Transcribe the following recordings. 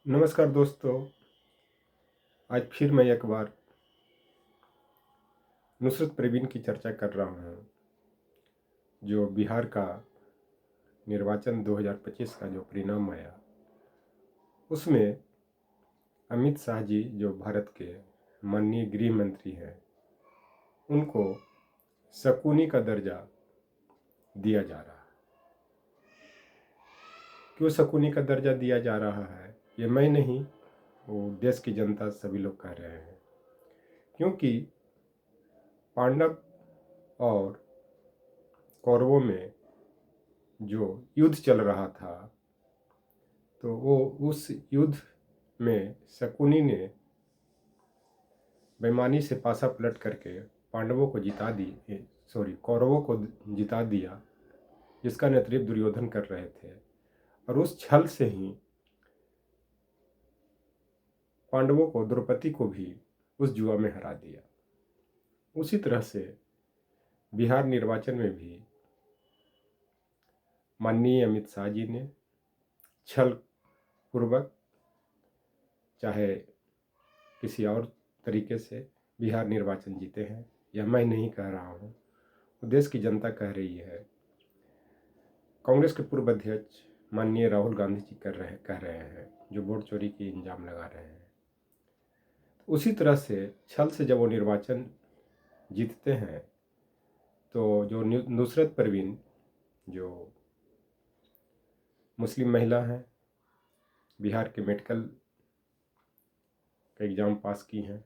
नमस्कार दोस्तों। आज फिर मैं एक बार नुसरत परवीन की चर्चा कर रहा हूँ, जो बिहार का निर्वाचन 2025 का जो परिणाम आया उसमें अमित शाह जी जो भारत के माननीय गृह मंत्री हैं उनको शकुनी का दर्जा दिया जा रहा है। क्यों शकुनी का दर्जा दिया जा रहा है ये मैं नहीं, वो देश की जनता सभी लोग कह रहे हैं। क्योंकि पांडव और कौरवों में जो युद्ध चल रहा था तो वो उस युद्ध में शकुनी ने बेईमानी से पासा पलट करके पांडवों को जिता दी कौरवों को जिता दिया, जिसका नेतृत्व दुर्योधन कर रहे थे। और उस छल से ही पांडवों को, द्रौपदी को भी उस जुआ में हरा दिया। उसी तरह से बिहार निर्वाचन में भी माननीय अमित शाह जी ने छल पूर्वक, चाहे किसी और तरीके से, बिहार निर्वाचन जीते हैं। यह मैं नहीं कह रहा हूँ, देश की जनता कह रही है। कांग्रेस के पूर्व अध्यक्ष माननीय राहुल गांधी जी कह रहे हैं, जो वोट चोरी की इल्जाम लगा रहे हैं। उसी तरह से छल से जब वो निर्वाचन जीतते हैं तो जो नुसरत परवीन जो मुस्लिम महिला हैं, बिहार के मेडिकल का एग्ज़ाम पास की हैं,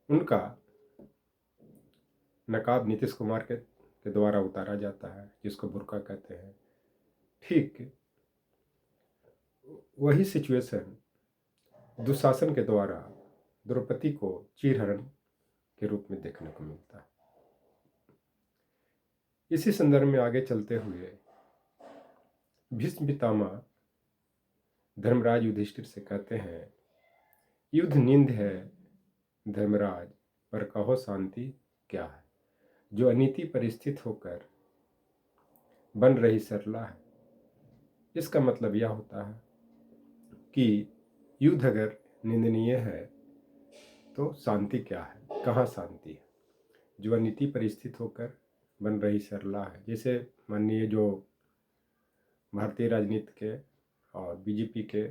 उनका नकाब नीतीश कुमार के द्वारा उतारा जाता है, जिसको बुर्का कहते हैं। ठीक वही सिचुएशन दुशासन के द्वारा द्रौपदी को चीरहरण के रूप में देखने को मिलता है। इसी संदर्भ में आगे चलते हुए भीष्म पितामह धर्मराज युधिष्ठिर से कहते हैं, युद्ध निंद है धर्मराज, पर कहो शांति क्या है। जो अनीति पर स्थित होकर बन रही सरला है। इसका मतलब यह होता है कि युद्ध अगर निंदनीय है तो शांति क्या है, कहाँ शांति है। जो अनीति पर स्थित होकर बन रही सरला है, जैसे माननीय जो भारतीय राजनीति के और बीजेपी के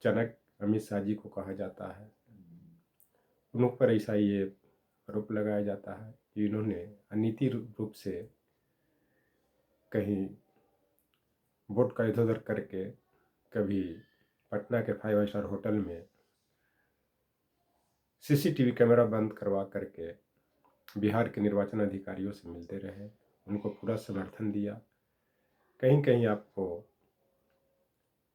जनक अमित शाह जी को कहा जाता है, उन पर ऐसा ये आरोप लगाया जाता है कि इन्होंने अनीति रूप से कहीं वोट का इधर उधर करके, कभी पटना के 5 स्टार होटल में सीसीटीवी कैमरा बंद करवा करके बिहार के निर्वाचन अधिकारियों से मिलते रहे, उनको पूरा समर्थन दिया। कहीं कहीं आपको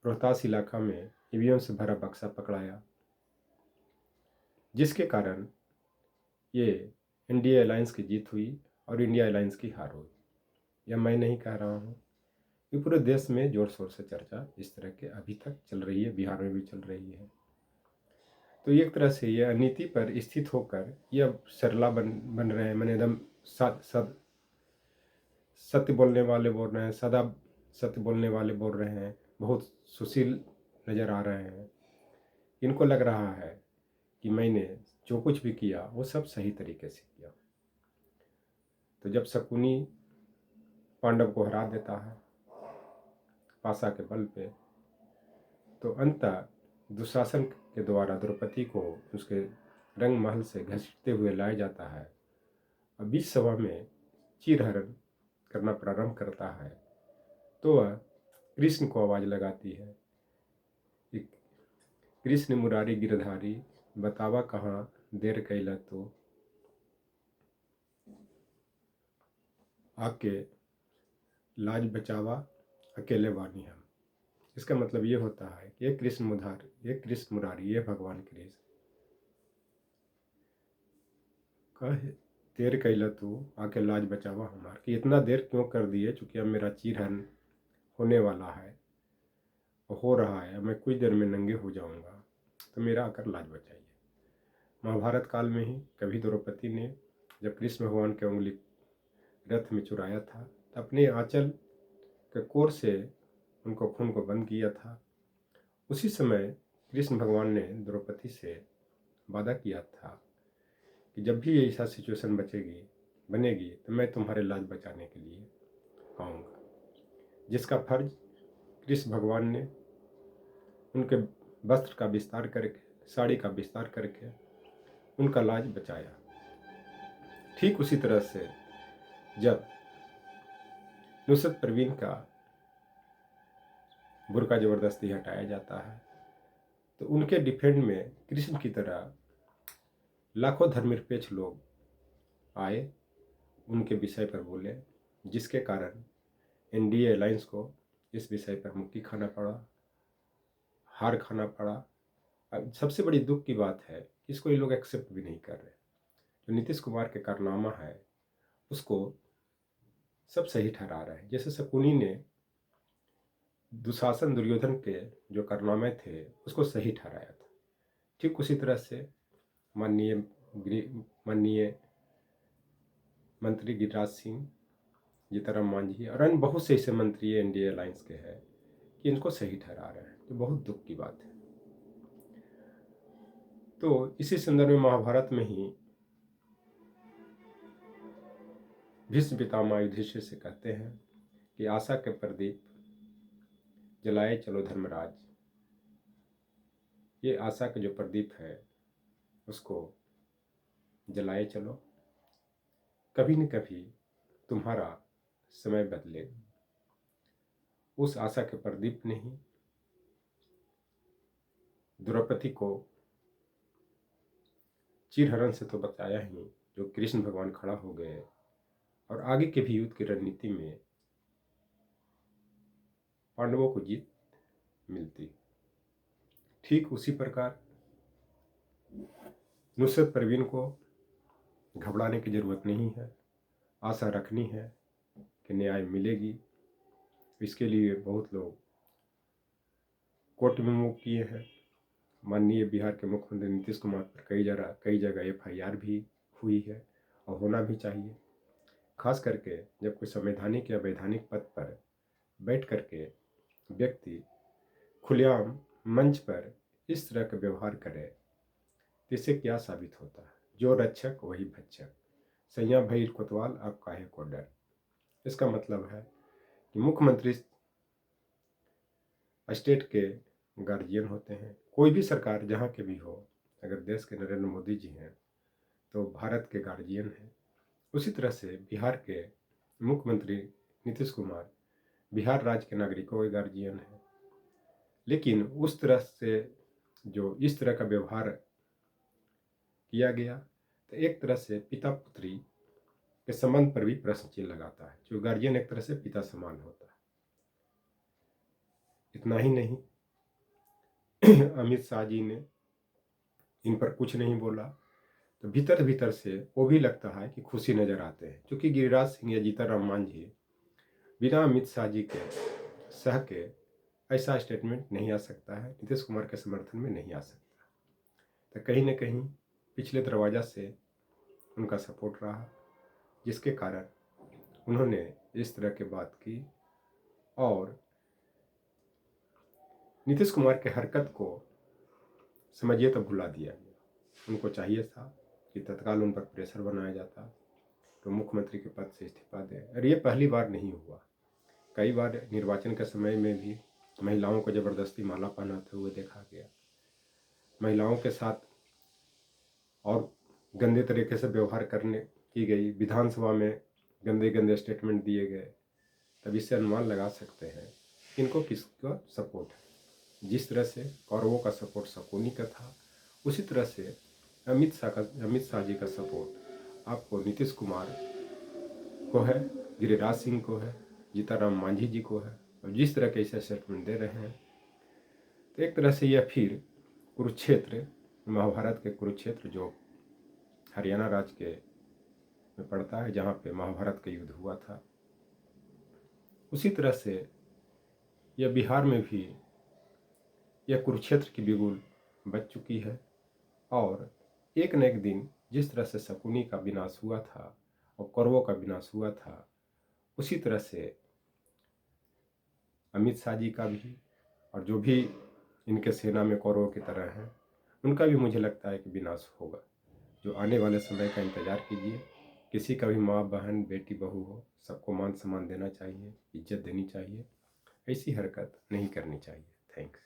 रोहतास इलाका में ईवीएम से भरा बक्सा पकड़ाया, जिसके कारण ये इंडिया अलायंस की जीत हुई और इंडिया अलायंस की हार हुई। यह मैं नहीं कह रहा हूँ, ये पूरे देश में जोर शोर से चर्चा इस तरह के अभी तक चल रही है, बिहार में भी चल रही है। तो एक तरह से ये अनीति पर स्थित होकर यह सरला बन रहे हैं। मैंने एकदम सत्य बोलने वाले बोल रहे हैं, सदा सत्य बोलने वाले बोल रहे हैं, बहुत सुशील नज़र आ रहे हैं। इनको लग रहा है कि मैंने जो कुछ भी किया वो सब सही तरीके से किया। तो जब शकुनी पांडव को हरा देता है पासा के बल पे, तो अंततः दुशासन के द्वारा द्रौपदी को उसके रंग महल से घसीटते हुए लाया जाता है और बीच सभा में चीरहरण करना प्रारंभ करता है। तो वह कृष्ण को आवाज़ लगाती है कि कृष्ण मुरारी गिरधारी, बतावा कहाँ देर कैला तो, आके लाज बचावा अकेले वानी हम। इसका मतलब ये होता है कि ये कृष्ण मुरारी, ये भगवान कृष्ण कहे देर कैला तू, आके लाज बचावा हमार, कि इतना देर क्यों कर दिए, चूँकि अब मेरा चीरहरण होने वाला है, हो रहा है, मैं कुछ देर में नंगे हो जाऊंगा, तो मेरा आकर लाज बचाइए। महाभारत काल में ही कभी द्रौपदी ने जब कृष्ण भगवान के उंगली रथ में चुराया था, तो अपने आंचल के कोर से उनको खून को बंद किया था, उसी समय कृष्ण भगवान ने द्रौपदी से वादा किया था कि जब भी ऐसा सिचुएशन बनेगी तो मैं तुम्हारे लाज बचाने के लिए आऊँगा, जिसका फर्ज कृष्ण भगवान ने उनके वस्त्र का विस्तार करके, साड़ी का विस्तार करके उनका लाज बचाया। ठीक उसी तरह से जब नुसरत परवीन का बुर्का ज़बरदस्ती हटाया जाता है तो उनके डिफेंड में कृष्ण की तरह लाखों धर्मनिरपेक्ष लोग आए, उनके विषय पर बोले, जिसके कारण एनडीए अलायंस को इस विषय पर मुक्की खाना पड़ा, हार खाना पड़ा। अब सबसे बड़ी दुख की बात है कि इसको ये लोग एक्सेप्ट भी नहीं कर रहे। जो नीतीश कुमार के कारनामा है उसको सब सही ठहरा रहे हैं। जैसे शकुनी ने दुशासन दुर्योधन के जो कारनामे थे उसको सही ठहराया था, ठीक उसी तरह से माननीय मंत्री गिरिराज सिंह, जीतनराम मांझी और अन्य बहुत से ऐसे मंत्री एनडीए अलायंस के हैं कि इनको सही ठहरा रहे हैं, तो बहुत दुख की बात है। तो इसी संदर्भ में महाभारत में ही भीष्म पितामह युधिष्ठिर से कहते हैं कि आशा के प्रदीप जलाए चलो धर्मराज। ये आशा का जो प्रदीप है उसको जलाए चलो, कभी न कभी तुम्हारा समय बदलेगा। उस आशा के प्रदीप ने ही द्रौपदी को चीरहरण से तो बचाया ही, जो कृष्ण भगवान खड़ा हो गए और आगे के भी युद्ध की रणनीति में पांडवों को जीत मिलती। ठीक उसी प्रकार नुसरत परवीन को घबराने की जरूरत नहीं है, आशा रखनी है कि न्याय मिलेगी। इसके लिए बहुत लोग कोर्ट में मूव किए हैं। माननीय बिहार के मुख्यमंत्री नीतीश कुमार पर कई जगह FIR भी हुई है और होना भी चाहिए, खास करके जब कोई संवैधानिक या वैधानिक पद पर बैठ करके व्यक्ति खुलेआम मंच पर इस तरह का व्यवहार करे तो इससे क्या साबित होता है? जो रक्षक वही भक्षक, सैया भइल कोतवाल अब काहे को डर। इसका मतलब है कि मुख्यमंत्री स्टेट के गार्जियन होते हैं। कोई भी सरकार जहाँ के भी हो, अगर देश के नरेंद्र मोदी जी हैं तो भारत के गार्जियन हैं। उसी तरह से बिहार के मुख्यमंत्री नीतीश कुमार बिहार राज्य के नागरिकों के गार्जियन हैं। लेकिन उस तरह से जो इस तरह का व्यवहार किया गया तो एक तरह से पिता पुत्री के संबंध पर भी प्रश्न चिन्ह लगाता है। जो गार्जियन एक तरह से पिता समान होता है। इतना ही नहीं, अमित शाह जी ने इन पर कुछ नहीं बोला तो भीतर भीतर से वो भी लगता है कि खुशी नजर आते हैं, क्योंकि गिरिराज सिंह या जीतनराम मांझी बिना अमित शाह जी के सह के ऐसा स्टेटमेंट नहीं आ सकता है, नीतीश कुमार के समर्थन में नहीं आ सकता। तो कहीं न कहीं पिछले दरवाजा से उनका सपोर्ट रहा, जिसके कारण उन्होंने इस तरह की बात की और नीतीश कुमार के हरकत को समझिए तो भुला दिया गया। उनको चाहिए था कि तत्काल उन पर प्रेशर बनाया जाता तो मुख्यमंत्री के पद से इस्तीफा दें। और ये पहली बार नहीं हुआ, कई बार निर्वाचन के समय में भी महिलाओं को ज़बरदस्ती माला पहनाते हुए देखा गया, महिलाओं के साथ और गंदे तरीके से व्यवहार करने की गई, विधानसभा में गंदे गंदे स्टेटमेंट दिए गए। तब इससे अनुमान लगा सकते हैं इनको किसका सपोर्ट है। जिस तरह से कौरवों का सपोर्ट शकुनी का था, उसी तरह से अमित शाह जी का सपोर्ट आपको नीतीश कुमार को है, गिरिराज सिंह को है, जीतनराम मांझी जी को है। और जिस तरह के ऐसे स्टेटमेंट दे रहे हैं तो एक तरह से यह फिर कुरुक्षेत्र, महाभारत के कुरुक्षेत्र जो हरियाणा राज्य के में पड़ता है, जहाँ पे महाभारत का युद्ध हुआ था, उसी तरह से यह बिहार में भी यह कुरुक्षेत्र की बिगुल बच चुकी है। और एक न एक दिन जिस तरह से शकुनी का विनाश हुआ था और कौरवों का विनाश हुआ था, उसी तरह से अमित शाह जी का भी, और जो भी इनके सेना में कौरवों की तरह हैं, उनका भी मुझे लगता है कि विनाश होगा। जो आने वाले समय का इंतज़ार कीजिए। किसी का भी माँ बहन बेटी बहू हो, सबको मान सम्मान देना चाहिए, इज्जत देनी चाहिए, ऐसी हरकत नहीं करनी चाहिए। थैंक्स।